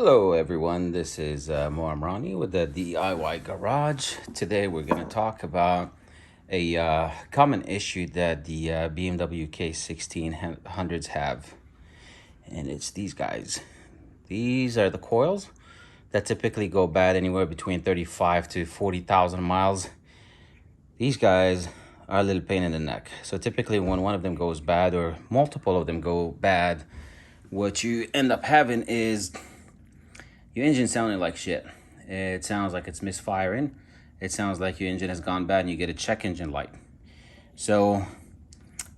Hello everyone, this is Mohamrani with the DIY Garage. Today we're going to talk about a common issue that the BMW K1600s have. And it's these guys. These are the coils that typically go bad anywhere between 35 to 40,000 miles. These guys are a little pain in the neck. So typically when one of them goes bad or multiple of them go bad, what you end up having is your engine sounding like shit. It sounds like it's misfiring. It sounds like your engine has gone bad and you get a check engine light. So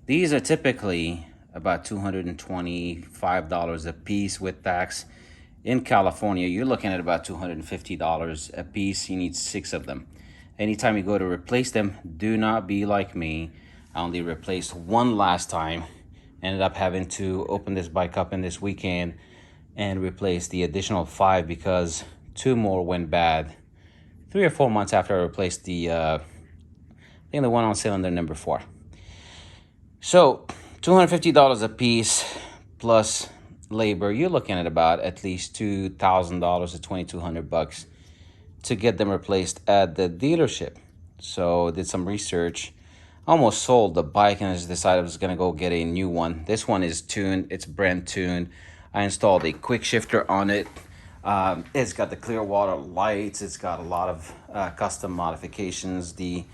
these are typically about $225 a piece with tax. In California, you're looking at about $250 a piece. You need 6 of them. Anytime you go to replace them, do not be like me. I only replaced one last time. Ended up having to open this bike up in this weekend and replace the additional 5 because 2 more went bad 3 or 4 months after I replaced the I think the one on cylinder number 4. So $250 a piece plus labor, you're looking at about at least $2,000 to $2,200 to get them replaced at the dealership. So did some research, almost sold the bike, and I just decided I was gonna go get a new one. This one is tuned, it's brand tuned. I installed a quick shifter on it. It's got the clear water lights. It's got a lot of custom modifications. The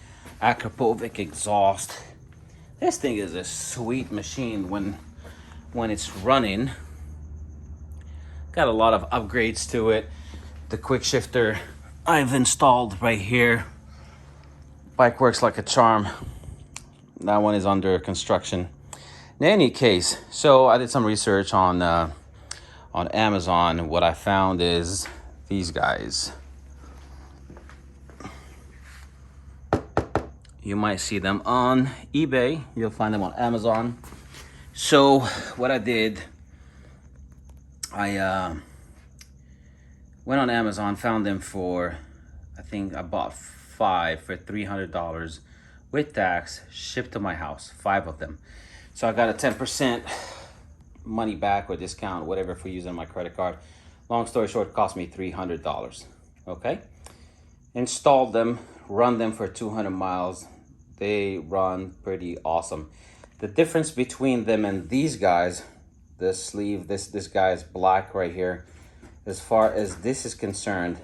Akrapovic exhaust. This thing is a sweet machine when it's running. Got a lot of upgrades to it. The quick shifter I've installed right here. Bike works like a charm. That one is under construction. In any case, so I did some research on Amazon. What I found is these guys. You might see them on eBay. You'll find them on Amazon. So what I did, I went on Amazon, found them for, I think I bought 5 for $300 with tax, shipped to my house, 5 of them. So I got a 10% money back or discount, whatever, for using my credit card. Long story short, it cost me $300. Okay, installed them, run them for 200 miles. They run pretty awesome. The difference between them and these guys, the sleeve, this guy's black right here, as far as this is concerned,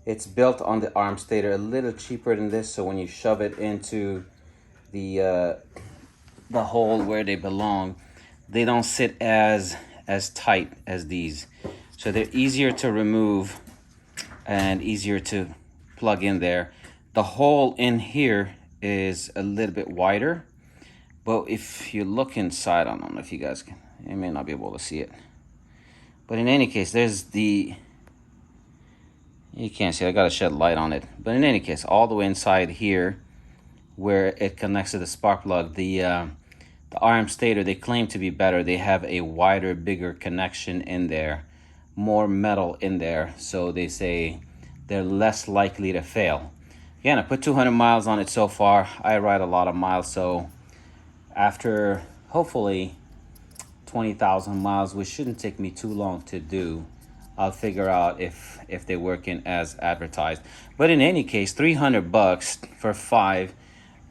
it's built on the RMSTATOR, a little cheaper than this, so when you shove it into the hole where they belong, they don't sit as tight as these. So they're easier to remove and easier to plug in there. The hole in here is a little bit wider, but if you look inside, I don't know if you guys can, you may not be able to see it. But in any case, there's the, you can't see it, I gotta shed light on it. But in any case, all the way inside here, where it connects to the spark plug, the RMSTATOR, they claim to be better. They have a wider, bigger connection in there, more metal in there. So they say they're less likely to fail. Again, I put 200 miles on it so far. I ride a lot of miles, so after hopefully 20,000 miles, which shouldn't take me too long to do, I'll figure out if they're working as advertised. But in any case, $300 for 5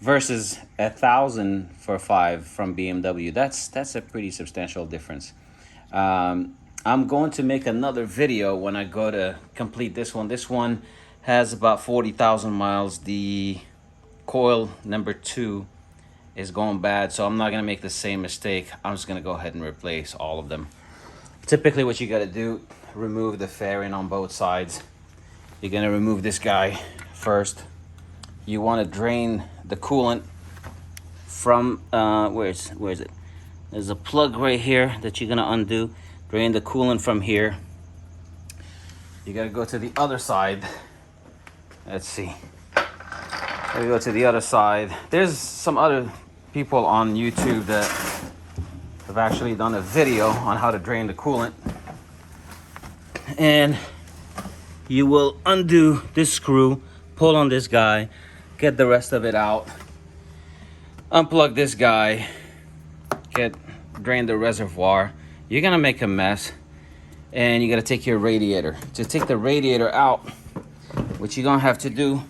versus $1,000 for 5 from BMW. That's a pretty substantial difference. I'm going to make another video when I go to complete this one. This one has about 40,000 miles. The coil number 2 is going bad, so I'm not gonna make the same mistake. I'm just gonna go ahead and replace all of them. Typically what you gotta do, remove the fairing on both sides. You're gonna remove this guy first. You want to drain the coolant from where is it? There's a plug right here that you're gonna undo. Drain the coolant from here. You gotta go to the other side. Let's see. We go to the other side. There's some other people on YouTube that have actually done a video on how to drain the coolant. And you will undo this screw, pull on this guy, get the rest of it out, unplug this guy, drain the reservoir. You're gonna make a mess. and you got to take your radiator. To take the radiator out, what you're gonna have to do,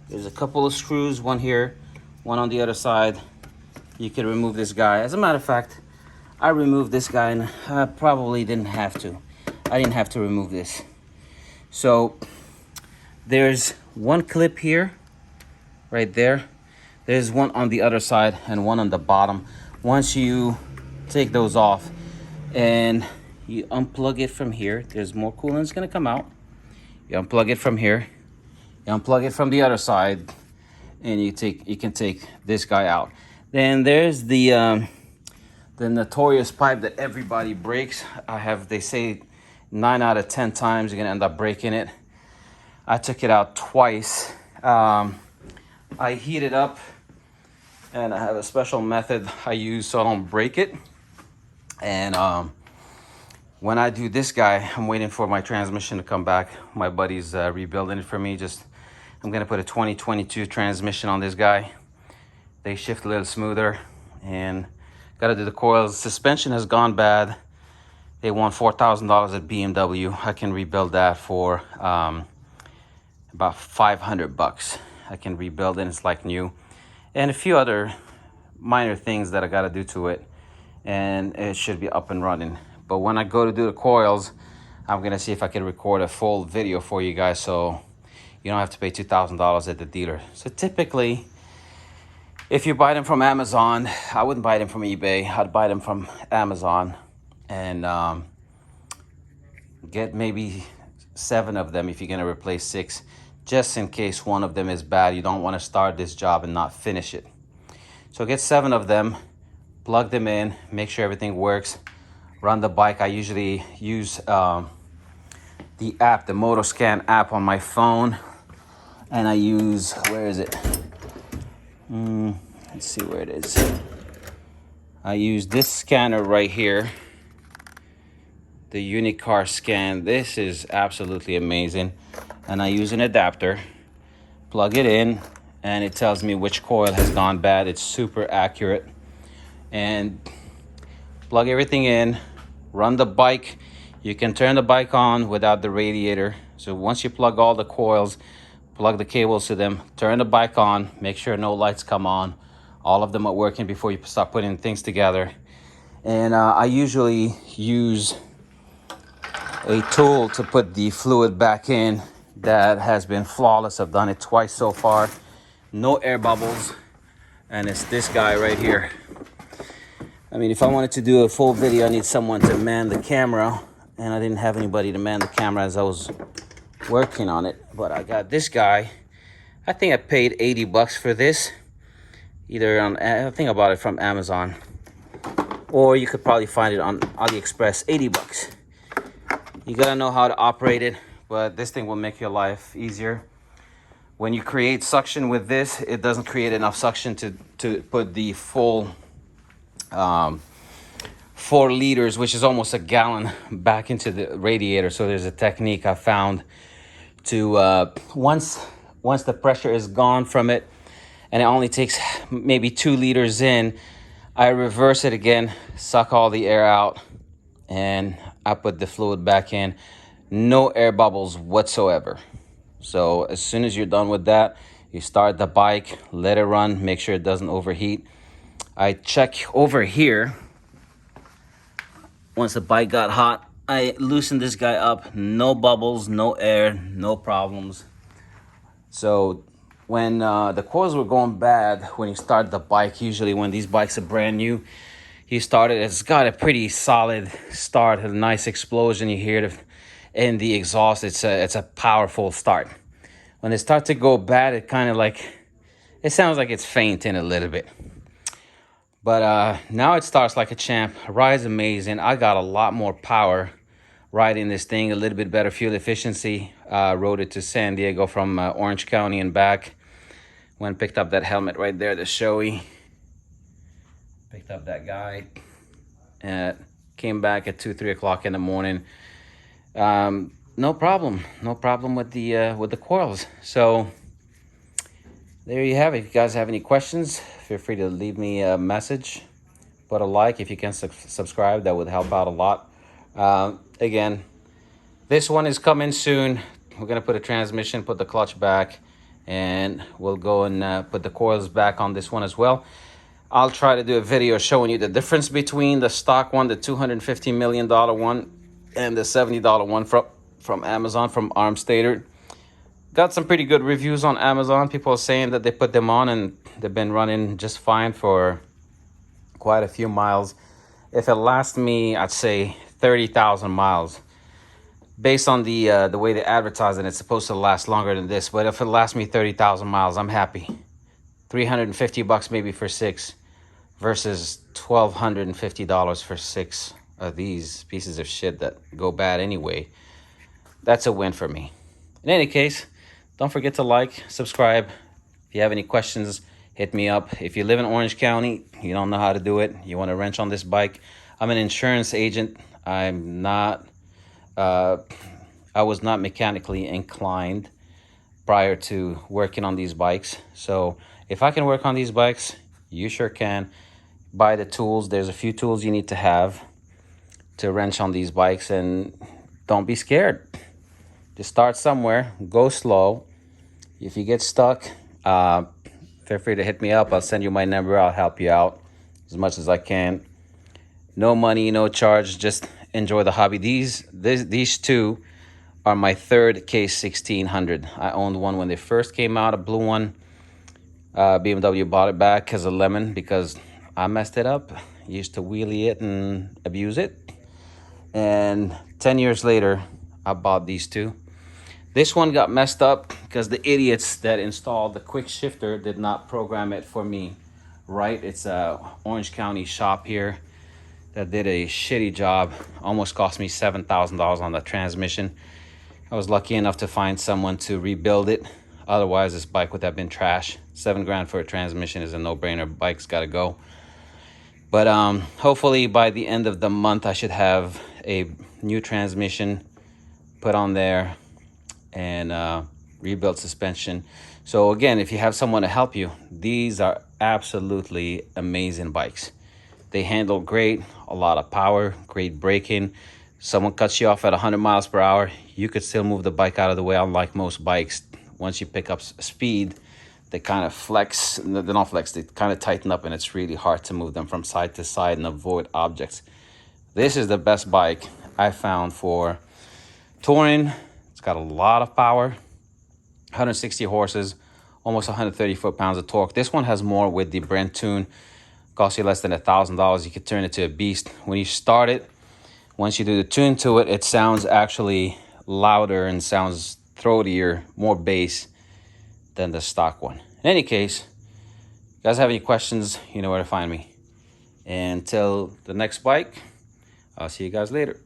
there's a couple of screws, one here, one on the other side. You can remove this guy. As a matter of fact, I removed this guy, and I probably didn't have to. I didn't have to remove this. So there's one clip here, right there. There's one on the other side and one on the bottom. Once you take those off and you unplug it from here, there's more coolant gonna come out. You unplug it from here, you unplug it from the other side, and you can take this guy out. Then there's the notorious pipe that everybody breaks. They say 9 out of 10 times you're gonna end up breaking it. I took it out twice. I heat it up, and I have a special method I use so I don't break it. And when I do this guy, I'm waiting for my transmission to come back. My buddy's rebuilding it for me. I'm gonna put a 2022 transmission on this guy. They shift a little smoother, and gotta do the coils. Suspension has gone bad. They want $4,000 at BMW. I can rebuild that for about 500 bucks. I can rebuild it, it's like new. And a few other minor things that I gotta do to it, and it should be up and running. But when I go to do the coils, I'm gonna see if I can record a full video for you guys, so you don't have to pay $2,000 at the dealer. So typically, if you buy them from Amazon, I wouldn't buy them from eBay. I'd buy them from Amazon, and get maybe 7 of them if you're gonna replace 6, just in case one of them is bad. You don't want to start this job and not finish it. So get 7 of them, plug them in, make sure everything works, run the bike. I usually use the app, the MotoScan app on my phone, and I use, where is it? Let's see where it is. I use this scanner right here, the Unicar scan. This is absolutely amazing. And I use an adapter, plug it in, and it tells me which coil has gone bad. It's super accurate. And plug everything in, run the bike. You can turn the bike on without the radiator. So once you plug all the coils, plug the cables to them, turn the bike on, make sure no lights come on. All of them are working before you start putting things together. And I usually use a tool to put the fluid back in. That has been flawless. I've done it twice so far. No air bubbles. And it's this guy right here. I mean, if I wanted to do a full video, I need someone to man the camera. And I didn't have anybody to man the camera as I was working on it. But I got this guy. I think I paid 80 bucks for this. Either on, I think I bought it from Amazon. Or you could probably find it on AliExpress, 80 bucks. You gotta know how to operate it, but this thing will make your life easier. When you create suction with this, it doesn't create enough suction to put the full 4 liters, which is almost a gallon, back into the radiator. So there's a technique I found to, once the pressure is gone from it, and it only takes maybe 2 liters in, I reverse it again, suck all the air out, and I put the fluid back in. No air bubbles whatsoever. So as soon as you're done with that, you start the bike, let it run, make sure it doesn't overheat. I check over here. Once the bike got hot, I loosened this guy up. No bubbles, no air, no problems. So when the coils were going bad, when you start the bike, usually when these bikes are brand new, it's got a pretty solid start, a nice explosion. You hear it in the exhaust. It's a powerful start. When it starts to go bad, it kind of it sounds like it's fainting a little bit. But now it starts like a champ. Rides amazing. I got a lot more power riding this thing, a little bit better fuel efficiency. Rode it to San Diego from Orange County and back. Went and picked up that helmet right there, the Shoei. Picked up that guy, came back at 2-3 o'clock in the morning. No problem with the coils. So there you have it. If you guys have any questions, feel free to leave me a message. Put a like. If you can subscribe, that would help out a lot. Again, This one is coming soon. We're gonna put a transmission, put the clutch back, and we'll go and put the coils back on this one as well. I'll try to do a video showing you the difference between the stock one, the $250 million one, and the $70 one from Amazon, from RMSTATOR. Got some pretty good reviews on Amazon. People are saying that they put them on and they've been running just fine for quite a few miles. If it lasts me, I'd say 30,000 miles. Based on the way they advertise it, it's supposed to last longer than this. But if it lasts me 30,000 miles, I'm happy. $350 maybe for 6 versus $1,250 for 6 of these pieces of shit that go bad anyway. That's a win for me. In any case, don't forget to like, subscribe. If you have any questions, hit me up. If you live in Orange County, you don't know how to do it, you want to wrench on this bike, I'm an insurance agent. I'm not, I was not mechanically inclined prior to working on these bikes. So if I can work on these bikes, you sure can. Buy the tools. There's a few tools you need to have to wrench on these bikes, and don't be scared. Just start somewhere, go slow. If you get stuck, feel free to hit me up. I'll send you my number. I'll help you out as much as I can. No money, no charge. Just enjoy the hobby. These two are my third K1600. I owned one when they first came out, a blue one. BMW bought it back as a lemon because I messed it up. Used to wheelie it and abuse it. And 10 years later, I bought these two. This one got messed up because the idiots that installed the quick shifter did not program it for me right. It's a Orange County shop here that did a shitty job. Almost cost me $7,000 on the transmission. I was lucky enough to find someone to rebuild it. Otherwise, this bike would have been trash. $7 grand for a transmission is a no-brainer. Bike's got to go. But hopefully by the end of the month, I should have a new transmission put on there and rebuilt suspension. So again, if you have someone to help you, these are absolutely amazing bikes. They handle great, a lot of power, great braking. Someone cuts you off at 100 miles per hour, you could still move the bike out of the way. Unlike most bikes, once you pick up speed, they kind of flex. They're not flex, they kind of tighten up, and it's really hard to move them from side to side and avoid objects. This is the best bike I found for touring. It's got a lot of power, 160 horses, almost 130 foot-pounds of torque. This one has more with the Brent tune. Costs you less than $1,000. You could turn it to a beast. When you start it, once you do the tune to it, it sounds actually louder and sounds throatier, more bass than the stock one. In any case, if you guys have any questions, you know where to find me. Until the next bike, I'll see you guys later.